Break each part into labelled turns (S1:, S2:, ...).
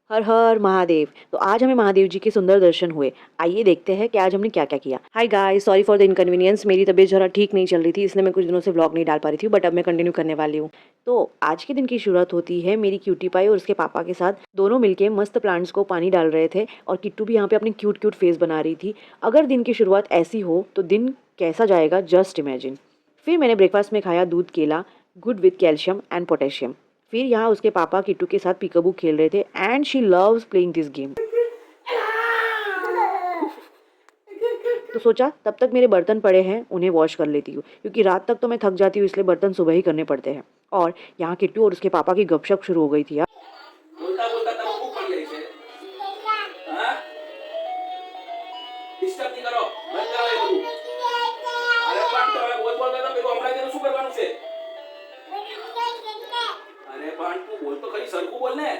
S1: हर हर महादेव। तो आज हमें महादेव जी के सुंदर दर्शन हुए। आइए देखते हैं कि आज हमने क्या क्या किया। Hi guys, sorry for the inconvenience. मेरी तबीयत जरा ठीक नहीं चल रही थी, इसलिए मैं कुछ दिनों से व्लॉग नहीं डाल पा रही थी, बट अब मैं कंटिन्यू करने वाली हूँ। तो आज के दिन की शुरुआत होती है मेरी क्यूटी पाई और उसके पापा के साथ। दोनों मिलके मस्त प्लांट्स को पानी डाल रहे थे और किट्टू भी यहाँ पे अपनी क्यूट क्यूट फेस बना रही थी। अगर दिन की शुरुआत ऐसी हो तो दिन कैसा जाएगा, जस्ट इमेजिन। फिर मैंने ब्रेकफास्ट में खाया दूध केला, good with calcium and potassium. फिर यहाँ उसके पापा किट्टू के साथ पीकाबू खेल रहे थे and she loves playing this game. तो सोचा तब तक मेरे बर्तन पड़े हैं, उन्हें वॉश कर लेती हूँ, क्योंकि रात तक तो मैं थक जाती हूँ, इसलिए बर्तन सुबह ही करने पड़ते हैं। और यहाँ किट्टू और उसके पापा की गपशप शुरू हो गई थी यार। बोलता बोलता तब भूख पड़ गई से। हाँ? डिस्टर्ब नहीं करो, मत करो ये બધું। अरे પણ તમે બોલ બોલ કરતા પેલું હમણાં તેનું શું કરવાનું છે? अरे પણ તું બોલ તો ખરી, સરખું બોલ ને।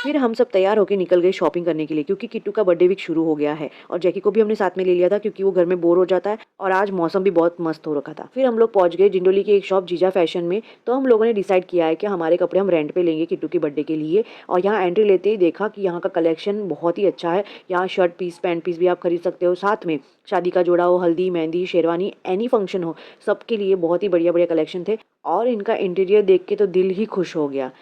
S1: फिर हम सब तैयार होकर निकल गए शॉपिंग करने के लिए, क्योंकि किट्टू का बर्थडे वीक शुरू हो गया है और जैकी को भी हमने साथ में ले लिया था, क्योंकि वो घर में बोर हो जाता है और आज मौसम भी बहुत मस्त हो रखा था। फिर हम लोग पहुंच गए जिंडोली की एक शॉप जीजा फैशन में। तो हम लोगों ने डिसाइड किया है कि हमारे कपड़े हम रेंट पे लेंगे किट्टू के बर्थडे के लिए। और यहाँ एंट्री लेते ही देखा कि यहाँ का कलेक्शन बहुत ही अच्छा है। यहाँ शर्ट पीस, पैंट पीस भी आप खरीद सकते हो, साथ में शादी का जोड़ा हो, हल्दी, मेहंदी, शेरवानी, एनी फंक्शन हो, सबके लिए बहुत ही बढ़िया बढ़िया कलेक्शन थे। और इनका इंटीरियर देख के तो दिल ही खुश हो गया।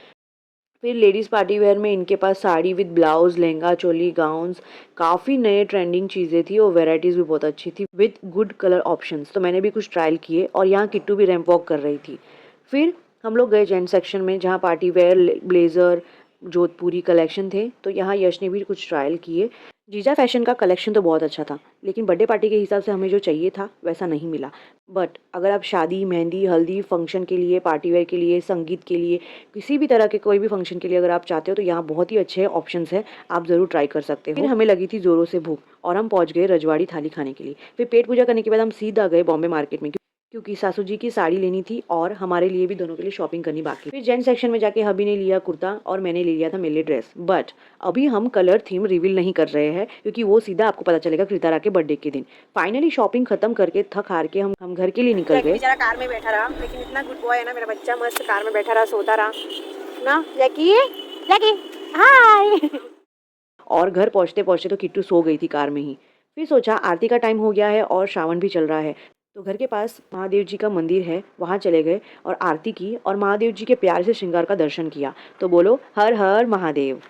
S1: फिर लेडीज़ पार्टी वेयर में इनके पास sari with blouse, lehenga, choli, gowns, काफ़ी नए ट्रेंडिंग चीज़ें थी और वेराइटीज़ भी बहुत अच्छी थी विद गुड कलर ऑप्शंस। तो मैंने भी कुछ ट्रायल किए और यहाँ किट्टू भी रैंप वॉक कर रही थी। फिर हम लोग गए जेंट्स सेक्शन में, जहाँ पार्टी वेयर, ब्लेज़र, जोधपुरी कलेक्शन थे। तो यहाँ यश ने भी कुछ ट्रायल किए। जीजा फैशन का कलेक्शन तो बहुत अच्छा था, लेकिन बर्थडे पार्टी के हिसाब से हमें जो चाहिए था वैसा नहीं मिला। बट अगर आप शादी, मेहंदी, हल्दी फंक्शन के लिए, पार्टी वेयर के लिए, संगीत के लिए, किसी भी तरह के कोई भी फंक्शन के लिए अगर आप चाहते हो तो यहाँ बहुत ही अच्छे ऑप्शंस हैं, आप ज़रूर ट्राई कर सकते हो। फिर हमें लगी थी ज़ोरों से भूख और हम पहुँच गए रजवाड़ी थाली खाने के लिए। फिर पेट पूजा करने के बाद हम सीधा गए बॉम्बे मार्केट में, क्योंकि सासू जी की साड़ी लेनी थी और हमारे लिए भी दोनों के लिए शॉपिंग करनी बाकी। फिर जेंट्स सेक्शन में जाके हबी ने लिया कुर्ता और मैंने ले लिया था मेरे लिए ड्रेस। बट अभी हम कलर थीम रिवील नहीं कर रहे हैं, क्योंकि वो सीधा आपको पता चलेगा कृतारा के बर्थडे के दिन। फाइनली शॉपिंग खत्म करके थक हार के हम घर के लिए निकल गए। बेचारा कार में बैठा रहा, लेकिन इतना गुड बॉय है ना मेरा बच्चा, मस्त कार में बैठा रहा, सोता रहा ना। जैकी, जैकी हाय। और घर पहुंचते पहुंचते तो किट्टू सो गई थी कार में ही। फिर सोचा आरती का टाइम हो गया है और श्रावण भी चल रहा है, तो घर के पास महादेव जी का मंदिर है, वहाँ चले गए और आरती की और महादेव जी के प्यार से श्रृंगार का दर्शन किया। तो बोलो हर हर महादेव।